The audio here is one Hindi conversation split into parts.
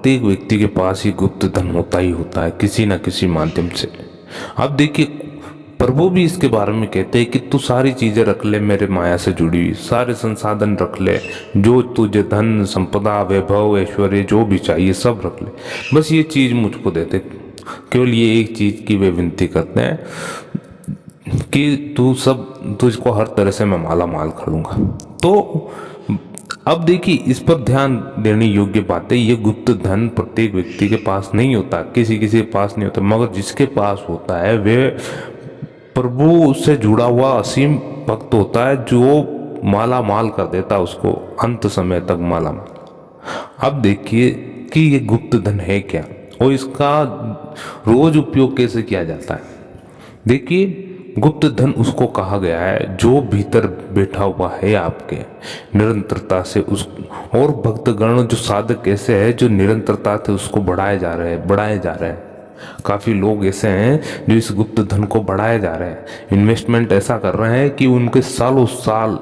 प्रत्येक व्यक्ति के पास ये गुप्त धन होता ही होता है किसी ना किसी माध्यम से। अब देखिए, प्रभु भी इसके बारे में कहते हैं कि तू सारी चीजें रख ले, मेरे माया से जुड़ी हुई सारे संसाधन रख ले, जो तुझे धन संपदा वैभव ऐश्वर्य जो भी चाहिए सब रख ले, बस ये चीज मुझको दे दे। केवल ये एक चीज की वे विनती करते हैं कि तुझको हर तरह से मैं माला माल कर दूंगा। तो अब देखिए, इस पर ध्यान देने योग्य बात है, ये गुप्त धन प्रत्येक व्यक्ति के पास नहीं होता, किसी किसी के पास नहीं होता, मगर जिसके पास होता है वे प्रभु से जुड़ा हुआ असीम भक्त होता है, जो माला माल कर देता है उसको अंत समय तक माला माल। अब देखिए कि ये गुप्त धन है क्या और इसका रोज उपयोग कैसे किया जाता है। देखिए, गुप्त धन उसको कहा गया है जो भीतर बैठा हुआ है आपके निरंतरता से उस, और भक्तगण जो साधक ऐसे है जो निरंतरता से उसको बढ़ाए जा रहे हैं। काफी लोग ऐसे हैं जो इस गुप्त धन को बढ़ाए जा रहे हैं, इन्वेस्टमेंट ऐसा कर रहे हैं कि उनके सालों साल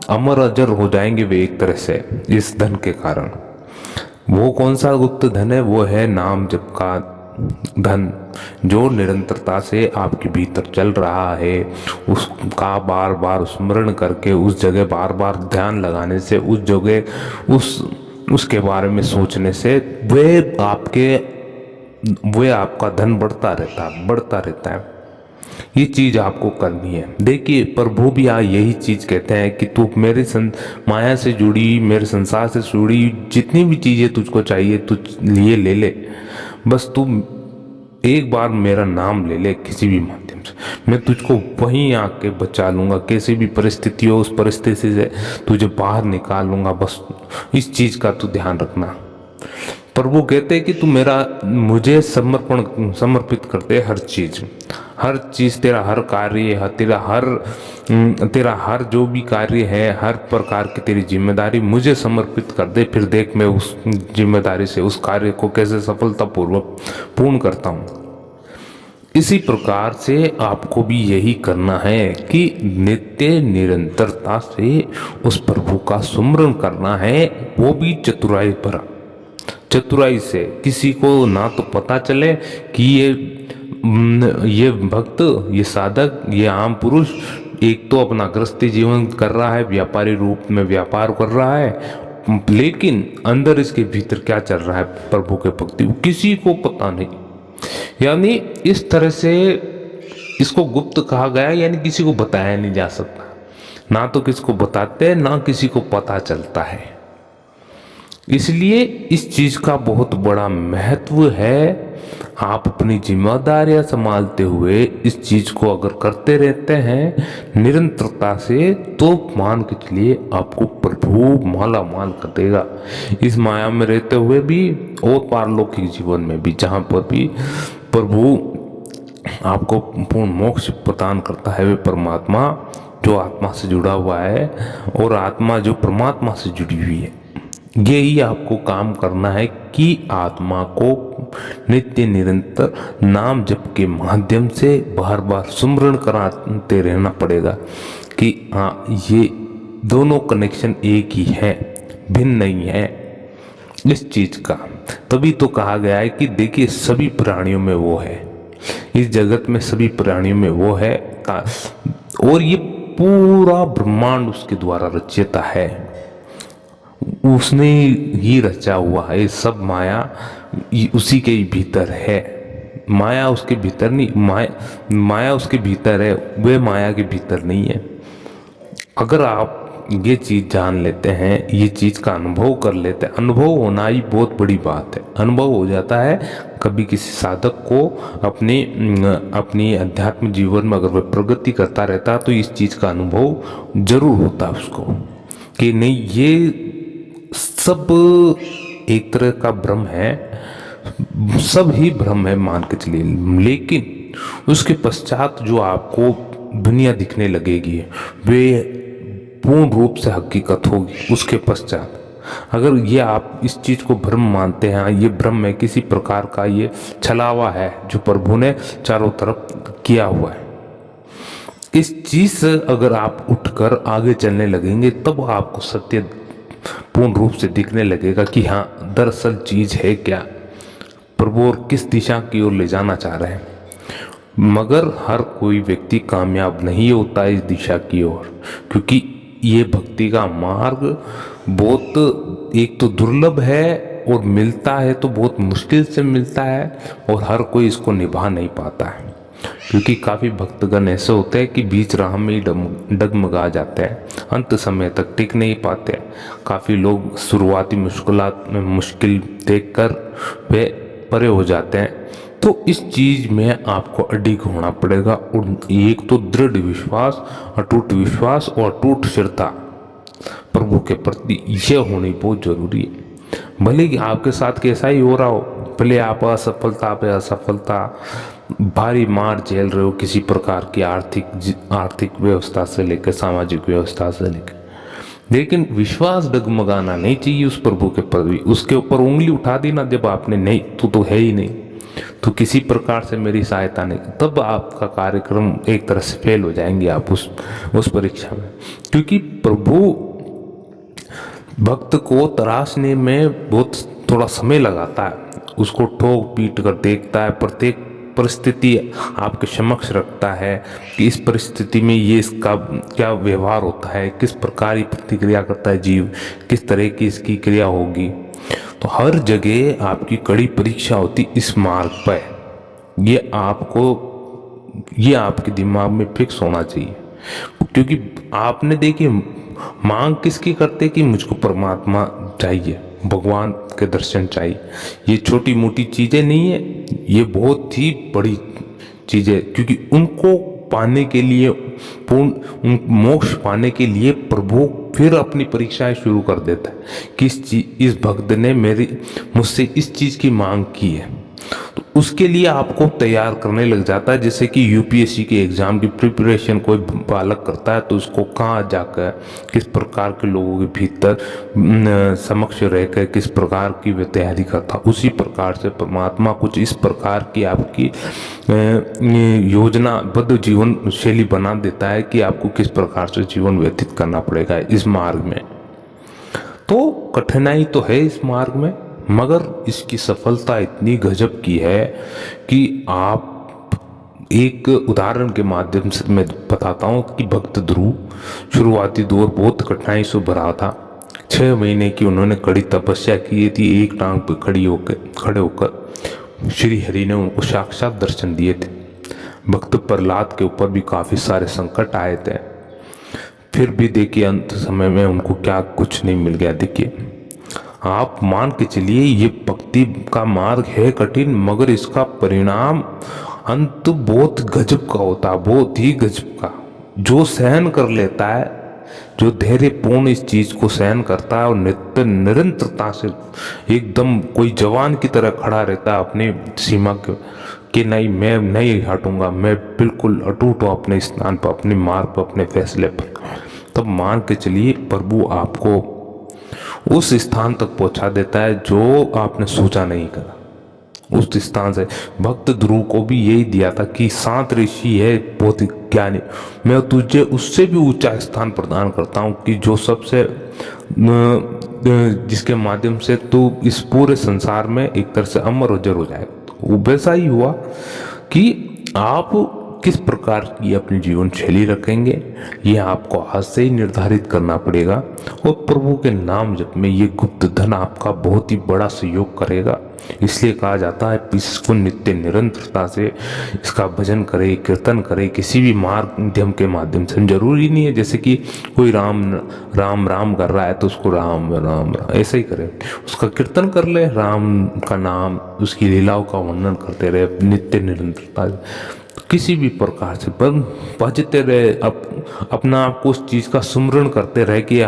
अमर अजर हो जाएंगे वे एक तरह से इस धन के कारण। वो कौन सा गुप्त धन है? वो है नाम जप का धन, जो निरंतरता से आपके भीतर चल रहा है, उसका बार बार स्मरण करके उस जगह बार बार ध्यान लगाने से, उस जगह उसके बारे में सोचने से वे आपका धन बढ़ता रहता है। ये चीज आपको करनी है। देखिए, प्रभु भी यही चीज कहते हैं कि तू मेरे माया से जुड़ी, मेरे संसार से जुड़ी जितनी भी चीजें तुझको चाहिए तू लिए ले ले, बस तू एक बार मेरा नाम ले ले किसी भी माध्यम से, मैं तुझको वहीं आके बचा लूंगा, कैसी भी परिस्थिति हो उस परिस्थिति से तुझे बाहर निकाल लूंगा। बस इस चीज का तू ध्यान रखना। प्रभु कहते हैं कि तू मुझे समर्पित कर दे हर चीज, तेरा हर कार्य, तेरा हर जो भी कार्य है, हर प्रकार की तेरी जिम्मेदारी मुझे समर्पित कर दे, फिर देख मैं उस जिम्मेदारी से उस कार्य को कैसे सफलतापूर्वक पूर्ण करता हूँ। इसी प्रकार से आपको भी यही करना है कि नित्य निरंतरता से उस प्रभु का सुमरन करना है, वो भी चतुराई से। किसी को ना तो पता चले कि ये भक्त, ये साधक, ये आम पुरुष एक तो अपना गृहस्थी जीवन कर रहा है, व्यापारी रूप में व्यापार कर रहा है, लेकिन अंदर इसके भीतर क्या चल रहा है प्रभु के भक्ति किसी को पता नहीं। यानी इस तरह से इसको गुप्त कहा गया, यानी किसी को बताया नहीं जा सकता, ना तो किसी को बताते ना किसी को पता चलता है। इसलिए इस चीज का बहुत बड़ा महत्व है। आप अपनी जिम्मेदारियां संभालते हुए इस चीज को अगर करते रहते हैं निरंतरता से, तो मान के चलिए आपको प्रभु माला माल कर देगा, इस माया में रहते हुए भी और पारलौकिक जीवन में भी, जहां पर भी प्रभु आपको पूर्ण मोक्ष प्रदान करता है। वे परमात्मा जो आत्मा से जुड़ा हुआ है और आत्मा जो परमात्मा से जुड़ी हुई है, यही आपको काम करना है कि आत्मा को नित्य निरंतर नाम जप के माध्यम से बार बार सुमरण कराते रहना पड़ेगा कि हाँ, ये दोनों कनेक्शन एक ही है, भिन्न नहीं है इस चीज का। तभी तो कहा गया है कि देखिए, सभी प्राणियों में वो है, इस जगत में सभी प्राणियों में वो है, और ये पूरा ब्रह्मांड उसके द्वारा रचित है, उसने ही रचा हुआ है। सब माया उसी के भीतर है, माया उसके भीतर नहीं, माया उसके भीतर है, वे माया के भीतर नहीं है। अगर आप ये चीज जान लेते हैं, ये चीज का अनुभव कर लेते हैं, अनुभव होना ही बहुत बड़ी बात है। अनुभव हो जाता है कभी किसी साधक को अपनी अध्यात्म जीवन में अगर वह प्रगति करता रहता है तो इस चीज का अनुभव जरूर होता है उसको कि नहीं, ये सब एक तरह का भ्रम है, सब ही भ्रम है मान के चलिए। लेकिन उसके पश्चात जो आपको दुनिया दिखने लगेगी वे पूर्ण रूप से हकीकत होगी। उसके पश्चात अगर ये आप इस चीज को भ्रम मानते हैं, ये भ्रम है, किसी प्रकार का ये छलावा है जो प्रभु ने चारों तरफ किया हुआ है, इस चीज से अगर आप उठकर आगे चलने लगेंगे तब आपको सत्य पूर्ण रूप से दिखने लगेगा कि हाँ दरअसल चीज़ है क्या, प्रभु और किस दिशा की ओर ले जाना चाह रहे हैं। मगर हर कोई व्यक्ति कामयाब नहीं होता इस दिशा की ओर, क्योंकि ये भक्ति का मार्ग बहुत एक तो दुर्लभ है और मिलता है तो बहुत मुश्किल से मिलता है, और हर कोई इसको निभा नहीं पाता है, क्योंकि काफ़ी भक्तगण ऐसे होते हैं कि बीच राह में ही डगमगा जाते हैं, अंत समय तक टिक नहीं पाते। काफ़ी लोग शुरुआती मुश्किल देखकर वे परे हो जाते हैं। तो इस चीज़ में आपको अडिग होना पड़ेगा, और एक तो दृढ़ विश्वास, अटूट विश्वास और अटूट श्रद्धा प्रभु के प्रति यह होनी बहुत जरूरी है। भले कि आपके साथ कैसा ही हो रहा हो, भले आप असफलता पे असफलता, भारी मार झेल रहे हो किसी प्रकार की आर्थिक व्यवस्था से लेकर सामाजिक व्यवस्था से लेकर, लेकिन विश्वास डगमगाना नहीं चाहिए उस प्रभु के प्रति। उसके ऊपर उंगली उठा दी ना जब आपने, नहीं तो है ही नहीं, तो किसी प्रकार से मेरी सहायता नहीं, तब आपका कार्यक्रम एक तरह से फेल हो जाएंगे आप उस परीक्षा में। क्योंकि प्रभु भक्त को तराशने में बहुत थोड़ा समय लगाता है, उसको ठोक पीट कर देखता है, प्रत्येक परिस्थिति आपके समक्ष रखता है कि इस परिस्थिति में ये इसका क्या व्यवहार होता है, किस प्रकार की प्रतिक्रिया करता है जीव, किस तरह की इसकी क्रिया होगी। तो हर जगह आपकी कड़ी परीक्षा होती इस मार्ग पर। ये आपके दिमाग में फिक्स होना चाहिए, क्योंकि आपने देखिए मांग किसकी करते कि मुझको परमात्मा चाहिए, भगवान के दर्शन चाहिए। ये छोटी मोटी चीज़ें नहीं है, ये बहुत ही बड़ी चीज़ें, क्योंकि उनको पाने के लिए, पूर्ण मोक्ष पाने के लिए प्रभु फिर अपनी परीक्षाएं शुरू कर देता है कि इस भक्त ने मुझसे इस चीज़ की मांग की है, तो उसके लिए आपको तैयार करने लग जाता है। जैसे कि यूपीएससी के एग्ज़ाम की प्रिपरेशन कोई बालक करता है, तो उसको कहाँ जाकर किस प्रकार के लोगों के भीतर समक्ष रहकर किस प्रकार की वह तैयारी करता, उसी प्रकार से परमात्मा कुछ इस प्रकार की आपकी योजनाबद्ध जीवन शैली बना देता है कि आपको किस प्रकार से जीवन व्यतीत करना पड़ेगा इस मार्ग में। तो कठिनाई तो है इस मार्ग में, मगर इसकी सफलता इतनी गजब की है कि आप एक उदाहरण के माध्यम से मैं बताता हूँ कि भक्त ध्रुव शुरुआती दौर बहुत कठिनाई से भरा था। 6 महीने की उन्होंने कड़ी तपस्या की थी, एक टांग पे खड़े होकर श्री हरि ने उनको साक्षात दर्शन दिए थे। भक्त प्रहलाद के ऊपर भी काफ़ी सारे संकट आए थे, फिर भी देखिए अंत समय में उनको क्या कुछ नहीं मिल गया। देखिए आप मान के चलिए ये भक्ति का मार्ग है कठिन, मगर इसका परिणाम अंत बहुत गजब का होता है, बहुत ही गजब का। जो सहन कर लेता है, जो धैर्यपूर्ण इस चीज को सहन करता है और निरंतरता से एकदम कोई जवान की तरह खड़ा रहता है अपनी सीमा कि नहीं मैं नहीं हटूंगा, मैं बिल्कुल अटूट हूँ अपने स्थान पर, अपने मार्ग पर, अपने फैसले पर, तब मान के चलिए प्रभु आपको उस स्थान तक पहुंचा देता है जो आपने सोचा नहीं करा। उस स्थान से भक्त ध्रुव को भी यही दिया था कि शांत ऋषि है, बहुत ज्ञानी, मैं तुझे उससे भी ऊंचा स्थान प्रदान करता हूँ कि जो सबसे जिसके माध्यम से तू इस पूरे संसार में एक तरह से अमर और जर हो जाएगा। तो वैसा ही हुआ कि आप किस प्रकार की अपनी जीवन शैली रखेंगे ये आपको आज से ही निर्धारित करना पड़ेगा, और प्रभु के नाम जप में ये गुप्त धन आपका बहुत ही बड़ा सहयोग करेगा। इसलिए कहा जाता है इसको नित्य निरंतरता से इसका भजन करे, कीर्तन करे, किसी भी माध्यम के माध्यम से। जरूरी नहीं है जैसे कि कोई राम राम राम कर रहा है तो उसको राम राम राम ऐसे ही करे, उसका कीर्तन कर ले, राम का नाम, उसकी लीलाओं का वर्णन करते रहे नित्य निरंतरता, किसी भी प्रकार से पर भजते रहे, अपना आपको उस चीज़ का सुमरण करते रहे कि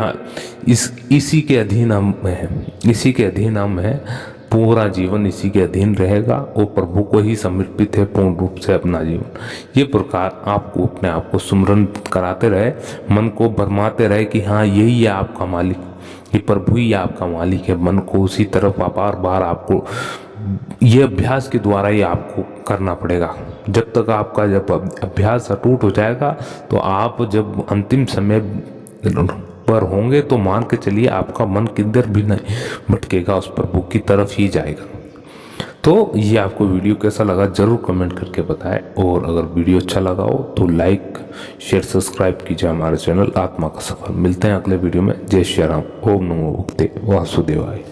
इसी के अधीन हम हैं, इसी के अधीन हम हैं, पूरा जीवन इसी के अधीन रहेगा और प्रभु को ही समर्पित है पूर्ण रूप से अपना जीवन। ये प्रकार आपको अपने आप को सुमरण कराते रहे, मन को भरमाते रहे कि हाँ यही है आपका मालिक, ये प्रभु ही आपका मालिक है। मन को उसी तरफ बार बार आपको ये अभ्यास के द्वारा ही आपको करना पड़ेगा। जब तक आपका जब अभ्यास अटूट हो जाएगा तो आप जब अंतिम समय पर होंगे तो मान के चलिए आपका मन किधर भी नहीं भटकेगा, उस प्रभु की तरफ ही जाएगा। तो ये आपको वीडियो कैसा लगा जरूर कमेंट करके बताएं, और अगर वीडियो अच्छा लगा हो तो लाइक शेयर सब्सक्राइब कीजिए हमारे चैनल आत्मा का सफर। मिलते हैं अगले वीडियो में। जय श्री राम। ओम नमो भगवते वासुदेवाय।